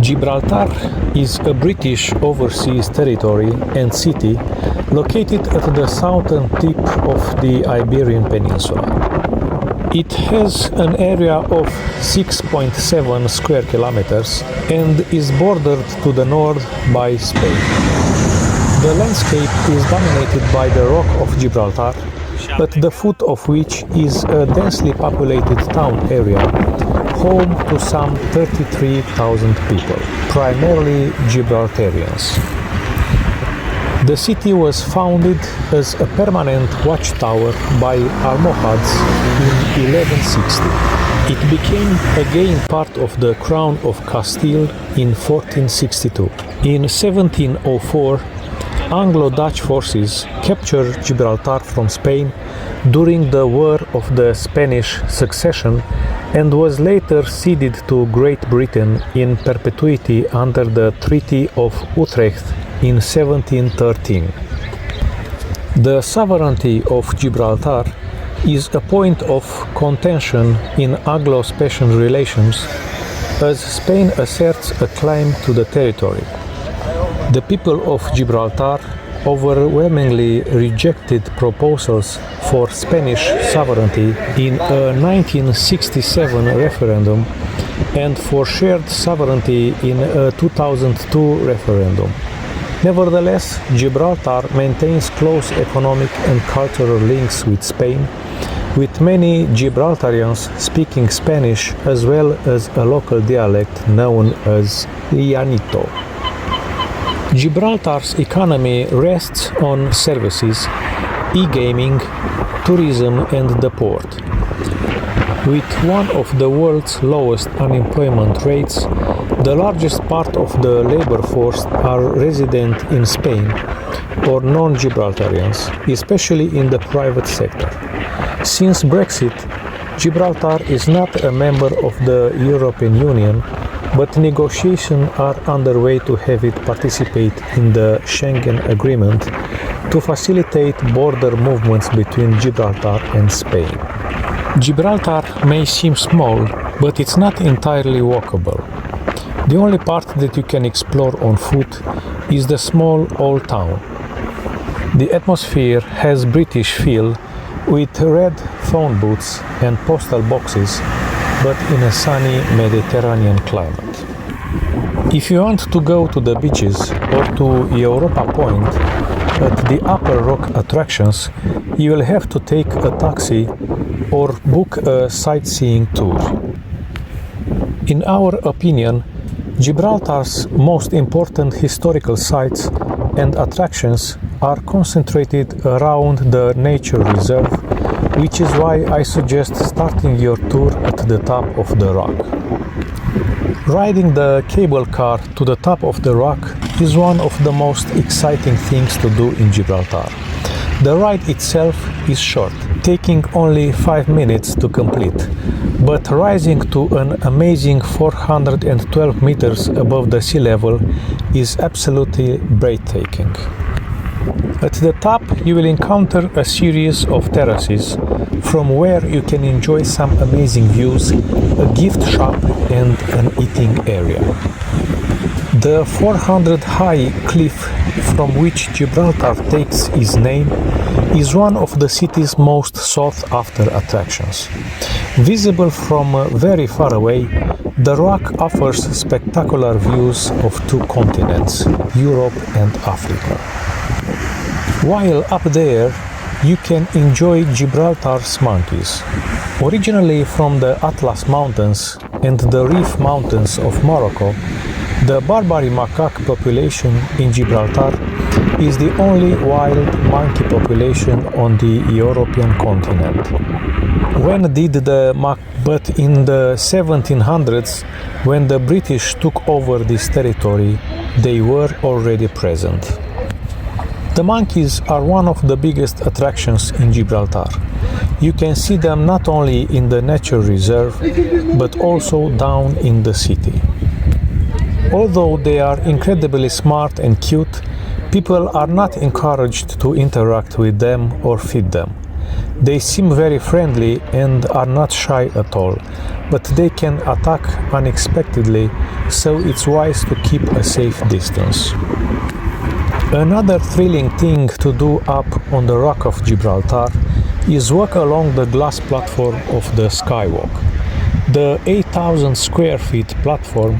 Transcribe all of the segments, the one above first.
Gibraltar is a British overseas territory and city located at the southern tip of the Iberian Peninsula. It has an area of 6.7 square kilometers and is bordered to the north by Spain. The landscape is dominated by the Rock of Gibraltar, at the foot of which is a densely populated town area, home to some 33,000 people, primarily Gibraltarians. The city was founded as a permanent watchtower by Almohads in 1160. It became again part of the Crown of Castile in 1462. In 1704, Anglo-Dutch forces captured Gibraltar from Spain during the War of the Spanish Succession and was later ceded to Great Britain in perpetuity under the Treaty of Utrecht in 1713. The sovereignty of Gibraltar is a point of contention in Anglo-Spanish relations, as Spain asserts a claim to the territory. The people of Gibraltar overwhelmingly rejected proposals for Spanish sovereignty in a 1967 referendum and for shared sovereignty in a 2002 referendum. Nevertheless, Gibraltar maintains close economic and cultural links with Spain, with many Gibraltarians speaking Spanish as well as a local dialect known as Llanito. Gibraltar's economy rests on services, e-gaming, tourism and the port. With one of the world's lowest unemployment rates, the largest part of the labor force are resident in Spain or non-Gibraltarians, especially in the private sector. Since Brexit, Gibraltar is not a member of the European Union, but negotiations are underway to have it participate in the Schengen Agreement to facilitate border movements between Gibraltar and Spain. Gibraltar may seem small, but it's not entirely walkable. The only part that you can explore on foot is the small old town. The atmosphere has British feel, with red phone booths and postal boxes, but in a sunny Mediterranean climate. If you want to go to the beaches or to Europa Point, at the Upper Rock attractions, you will have to take a taxi or book a sightseeing tour. In our opinion, Gibraltar's most important historical sites and attractions are concentrated around the nature reserve, which is why I suggest starting your tour at the top of the rock. Riding the cable car to the top of the rock is one of the most exciting things to do in Gibraltar. The ride itself is short, taking only 5 minutes to complete, but rising to an amazing 412 meters above the sea level is absolutely breathtaking. At the top, you will encounter a series of terraces from where you can enjoy some amazing views, a gift shop and an eating area. The 400-high cliff from which Gibraltar takes its name is one of the city's most sought-after attractions. Visible from very far away, the rock offers spectacular views of two continents, Europe and Africa. While up there, you can enjoy Gibraltar's monkeys. Originally from the Atlas Mountains and the Rif Mountains of Morocco, the Barbary macaque population in Gibraltar is the only wild monkey population on the European continent. But in the 1700s, when the British took over this territory, they were already present. The monkeys are one of the biggest attractions in Gibraltar. You can see them not only in the nature reserve, but also down in the city. Although they are incredibly smart and cute, people are not encouraged to interact with them or feed them. They seem very friendly and are not shy at all, but they can attack unexpectedly, so it's wise to keep a safe distance. Another thrilling thing to do up on the Rock of Gibraltar is walk along the glass platform of the skywalk. The 8,000 square feet platform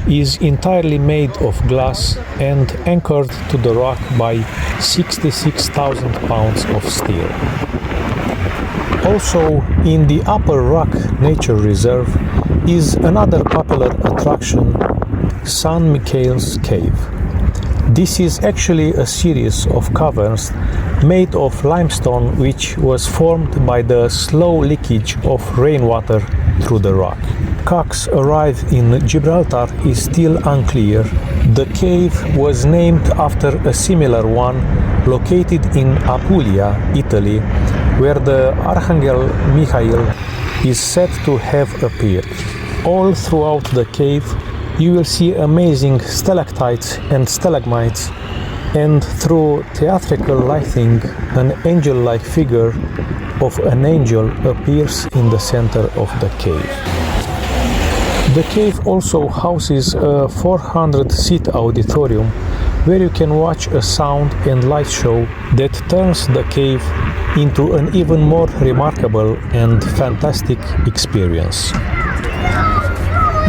is entirely made of glass and anchored to the rock by 66,000 pounds of steel. Also, in the Upper Rock Nature Reserve is another popular attraction, San Michael's Cave. This is actually a series of caverns made of limestone which was formed by the slow leakage of rainwater through the rock. Cox's arrival in Gibraltar is still unclear. The cave was named after a similar one located in Apulia, Italy, where the Archangel Michael is said to have appeared. All throughout the cave you will see amazing stalactites and stalagmites, and through theatrical lighting an angel-like figure of an angel appears in the center of the cave. The cave also houses a 400-seat auditorium where you can watch a sound and light show that turns the cave into an even more remarkable and fantastic experience.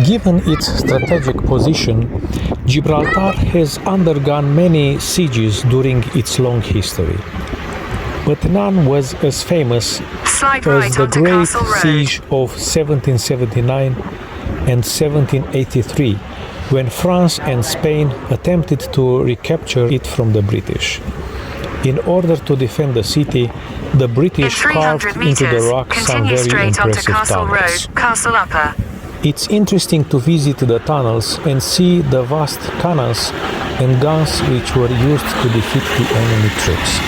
Given its strategic position, Gibraltar has undergone many sieges during its long history, but none was as famous as the Great Siege of 1779 and 1783, when France and Spain attempted to recapture it from the British. In order to defend the city, the British carved into the rock some very impressive tunnels. It's interesting to visit the tunnels and see the vast cannons and guns which were used to defeat the enemy troops.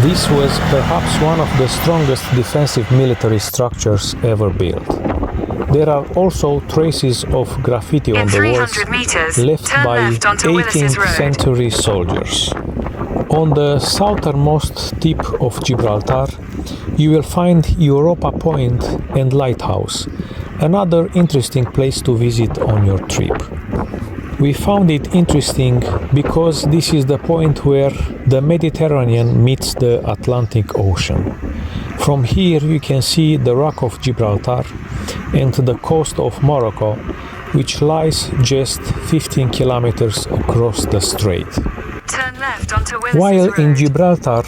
This was perhaps one of the strongest defensive military structures ever built. There are also traces of graffiti on the walls left by 18th century soldiers. On the southernmost tip of Gibraltar, you will find Europa Point and Lighthouse, another interesting place to visit on your trip. We found it interesting because this is the point where the Mediterranean meets the Atlantic Ocean. From here you can see the Rock of Gibraltar and the coast of Morocco, which lies just 15 kilometers across the strait. While in Gibraltar,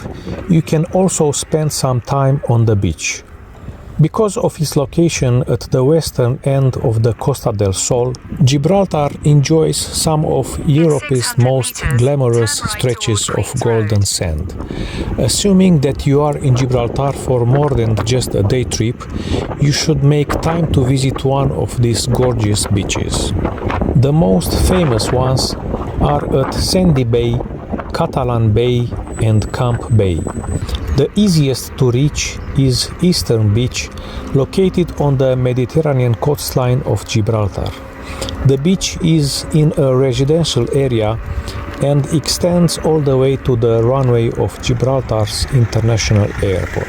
you can also spend some time on the beach. Because of its location at the western end of the Costa del Sol, Gibraltar enjoys some of Europe's most glamorous stretches of golden sand. Assuming that you are in Gibraltar for more than just a day trip, you should make time to visit one of these gorgeous beaches. The most famous ones are at Sandy Bay, Catalan Bay and Camp Bay. The easiest to reach is Eastern Beach, located on the Mediterranean coastline of Gibraltar. The beach is in a residential area and extends all the way to the runway of Gibraltar's International Airport.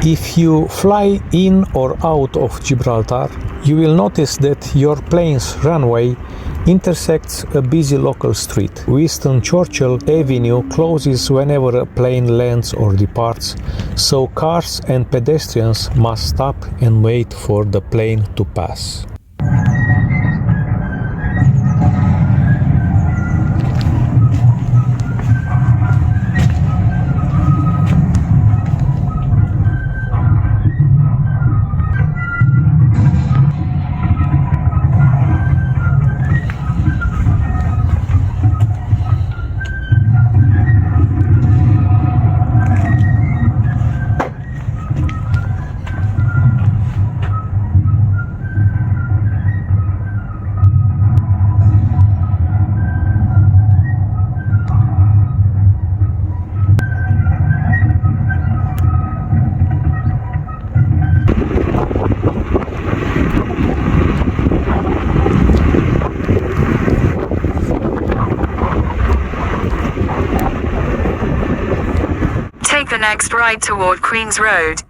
If you fly in or out of Gibraltar, you will notice that your plane's runway intersects a busy local street. Winston Churchill Avenue closes whenever a plane lands or departs, so cars and pedestrians must stop and wait for the plane to pass. next right toward Queen's Road.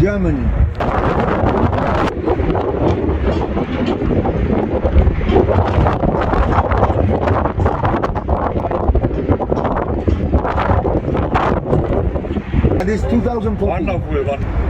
Germany. That is 2014. Wonderful one.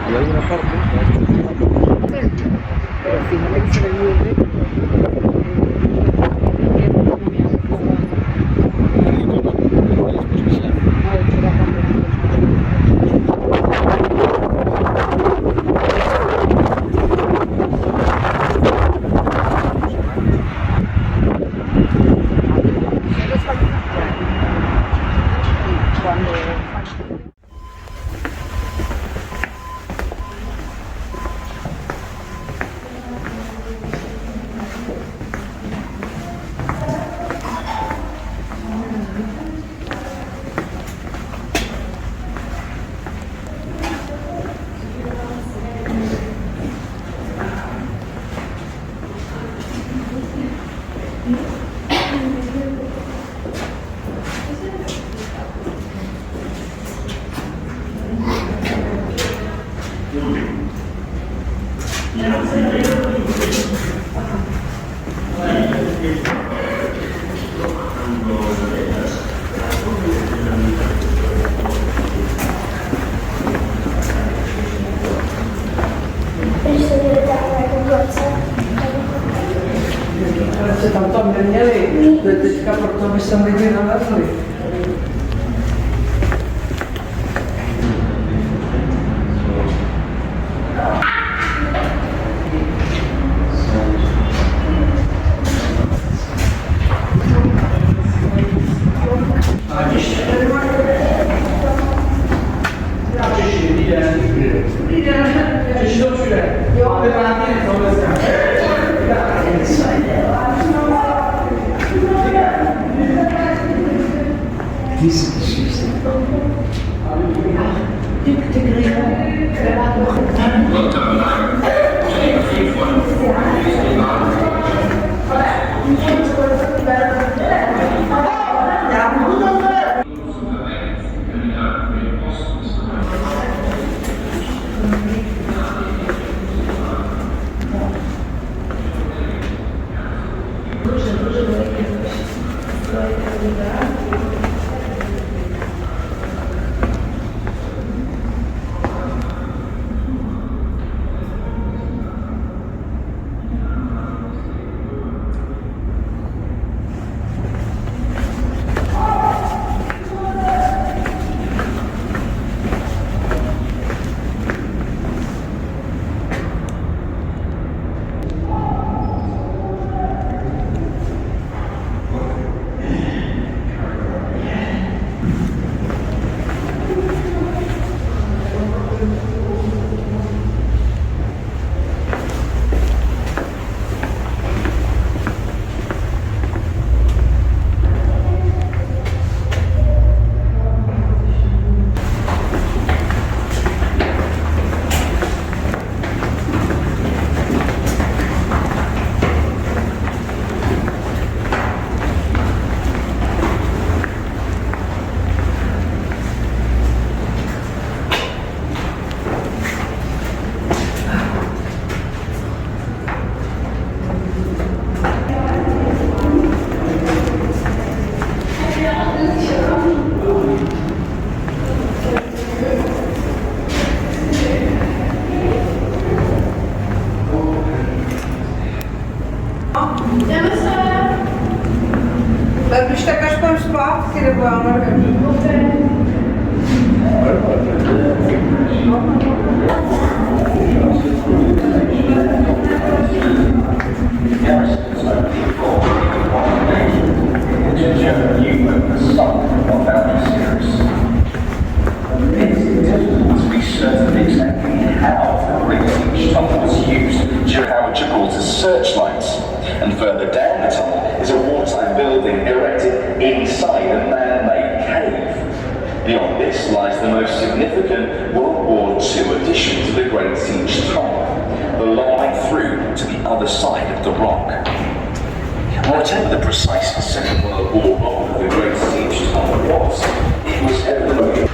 Y hay una parte, pero si no le dice el Se tanto měli, teďka proto by se lidi nalezli. když tak až půjdem zpátky, nebo já nevím. Gibraltar's searchlights, and further down the tunnel is a wartime building erected inside a man-made cave. Beyond this lies the most significant World War II addition to the Great Siege Tunnel, the line through to the other side of the rock. Whatever the precise Second World War role of the Great Siege Tunnel was, it was evidently